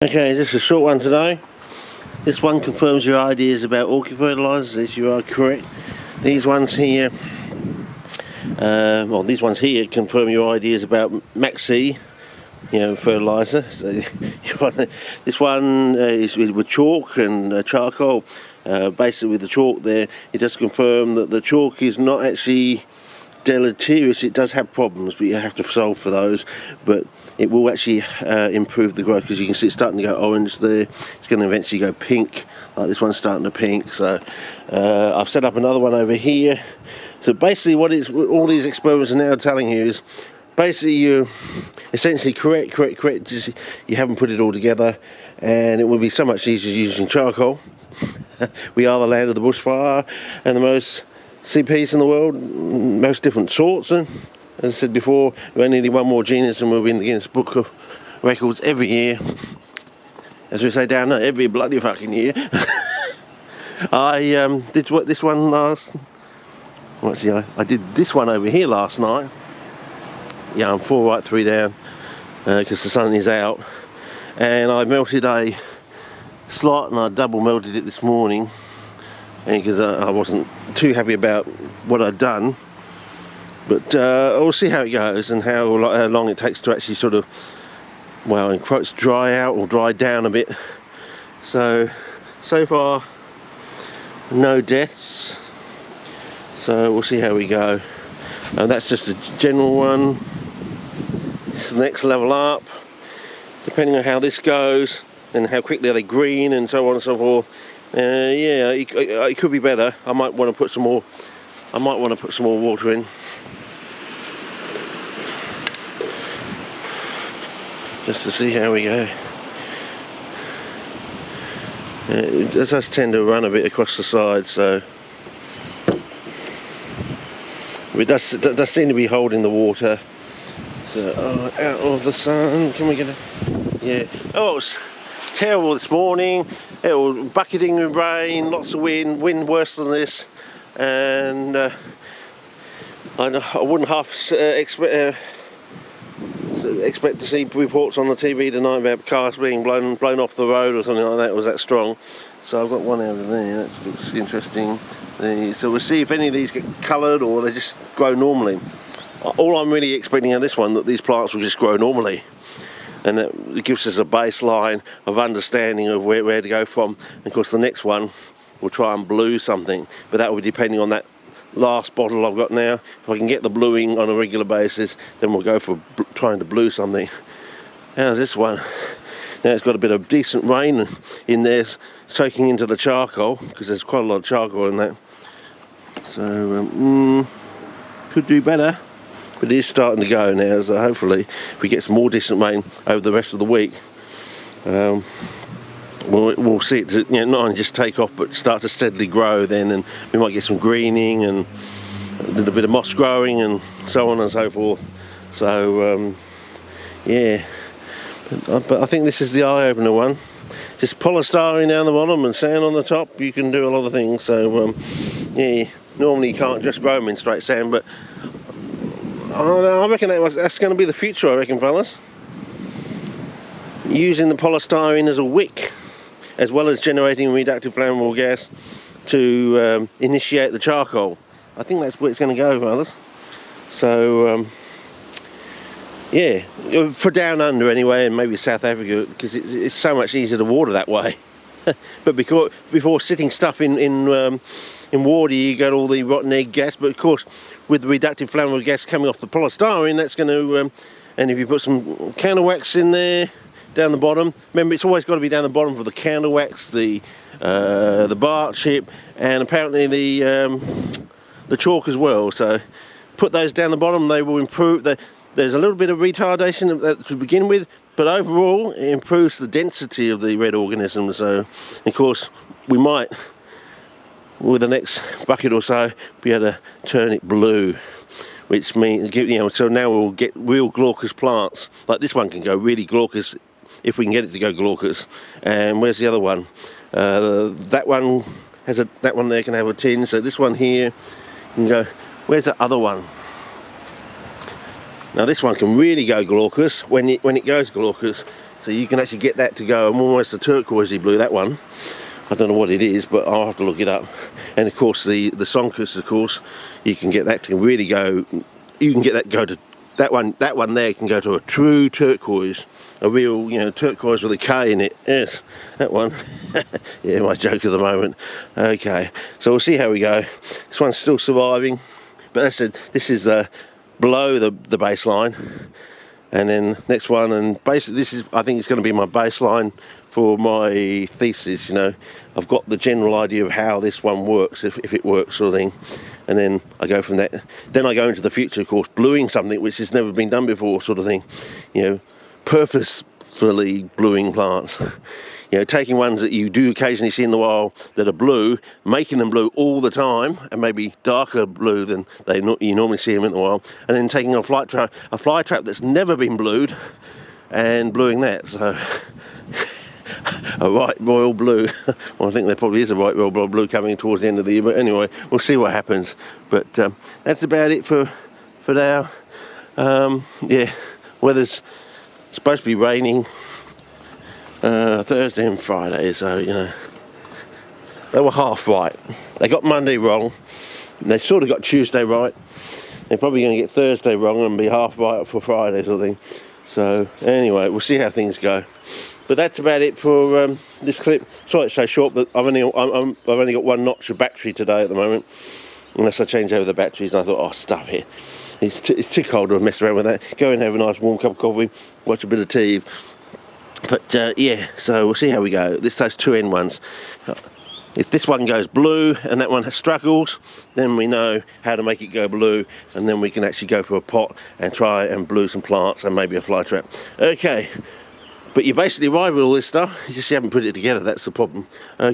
Okay, just a short one today. This one confirms your ideas about orchid fertilisers, as you are correct. These ones here, these ones here confirm your ideas about Maxi, fertiliser. So this one is with chalk and charcoal. Basically with the chalk there, it does confirm that the chalk is not actually deleterious. It does have problems, but you have to solve for those. But it will actually improve the growth, because you can see it's starting to go orange there. It's going to eventually go pink, like this one's starting to pink. So I've set up another one over here. So basically what all these experiments are now telling you is, basically you essentially correct, just you haven't put it all together, and it will be so much easier using charcoal. We are the land of the bushfire and the most CPs in the world, most different sorts, and as I said before, we only need one more genus and we'll be in the Guinness Book of Records every year. As we say down there, every bloody fucking year. I did this one last... Well, actually, I did this one over here last night. Yeah, I'm 4 right 3 down, because the sun is out. And I melted a slot, and I double melted it this morning, because I wasn't too happy about what I'd done. But we'll see how it goes and how long it takes to actually sort of, well, in quotes, dry out or dry down a bit. So far, no deaths. So we'll see how we go. And that's just a general one. This is the next level up. Depending on how this goes and how quickly are they green and so on and so forth. Yeah, it could be better. I might want to put some more. I might want to put some more water in, just to see how we go. It does tend to run a bit across the side, so it does seem to be holding the water. So out of the sun. Can we get a? Yeah. Oh, it was terrible this morning. It was bucketing with rain, lots of wind worse than this, and I wouldn't half expect to see reports on the TV tonight about cars being blown off the road or something like that. It was that strong. So I've got one out of there. That looks interesting. So we'll see if any of these get coloured or they just grow normally. All I'm really expecting on this one, that these plants will just grow normally, and that gives us a baseline of understanding of where to go from. And of course the next one will try and blue something, but that will be depending on that last bottle I've got now. If I can get the bluing on a regular basis, then we'll go for trying to blue something. How's this one? Now it's got a bit of decent rain in there, soaking into the charcoal, because there's quite a lot of charcoal in that. So could do better, but it is starting to go now. So hopefully, if we get some more decent rain over the rest of the week, we'll see it not only just take off, but start to steadily grow then, and we might get some greening and a little bit of moss growing and so on and so forth. So yeah, but I think this is the eye-opener one. Just polystyrene down the bottom and sand on the top, you can do a lot of things. So yeah, normally you can't just grow them in straight sand, but I reckon that's going to be the future, I reckon, fellas. Using the polystyrene as a wick, as well as generating reductive flammable gas to initiate the charcoal. I think that's where it's going to go, fellas. So yeah, for down under anyway, and maybe South Africa, because it's so much easier to water that way. But before sitting stuff in water, you get all the rotten egg gas. But of course, with the reductive flammable gas coming off the polystyrene, that's going to, and if you put some counter wax in there down the bottom, remember it's always got to be down the bottom for the counter wax, the bark chip, and apparently the chalk as well. So put those down the bottom, they will improve. There's a little bit of retardation to begin with, but overall it improves the density of the red organism. So of course we might, with the next bucket or so, be able to turn it blue, which means, so now we'll get real glaucous plants. Like this one can go really glaucous if we can get it to go glaucous. And where's the other one? That one there can have a tinge. So this one here can go. Where's the other one? Now this one can really go glaucous when it goes glaucous. So you can actually get that to go almost a turquoisey blue, that one. I don't know what it is, but I'll have to look it up. And of course the Sonkus, of course, you can get that to really go, you can get that to go to, that one there can go to a true turquoise, a real, you know, turquoise with a K in it. Yes, that one. Yeah, my joke at the moment. Okay, so we'll see how we go. This one's still surviving, but as I said, this is below the baseline. And then next one, and basically this is, I think it's going to be my baseline for my thesis. You know, I've got the general idea of how this one works, if it works, sort of thing. And then I go from that. Then I go into the future, of course, bluing something which has never been done before, sort of thing. You know, purposefully bluing plants. You know, taking ones that you do occasionally see in the wild that are blue, making them blue all the time, and maybe darker blue than you normally see them in the wild, and then taking a fly trap that's never been blued, and bluing that. So a right royal blue. Well, I think there probably is a right royal blue coming towards the end of the year, but anyway, we'll see what happens. But that's about it for now. Yeah, weather's supposed to be raining Thursday and Friday, so you know, they were half right. They got Monday wrong, and they sort of got Tuesday right. They're probably going to get Thursday wrong and be half right for Friday, sort of thing. So anyway, we'll see how things go. But that's about it for this clip. Sorry it's so short, but I've only got one notch of battery today at the moment, unless I change over the batteries. And I thought, oh, stuff it. It's too cold to mess around with that. Go and have a nice warm cup of coffee, watch a bit of TV. But yeah, so we'll see how we go. Those two end ones. If this one goes blue and that one has struggles, then we know how to make it go blue, and then we can actually go for a pot and try and blue some plants and maybe a fly trap. Okay, but you're basically right with all this stuff. You just haven't put it together. That's the problem. Okay.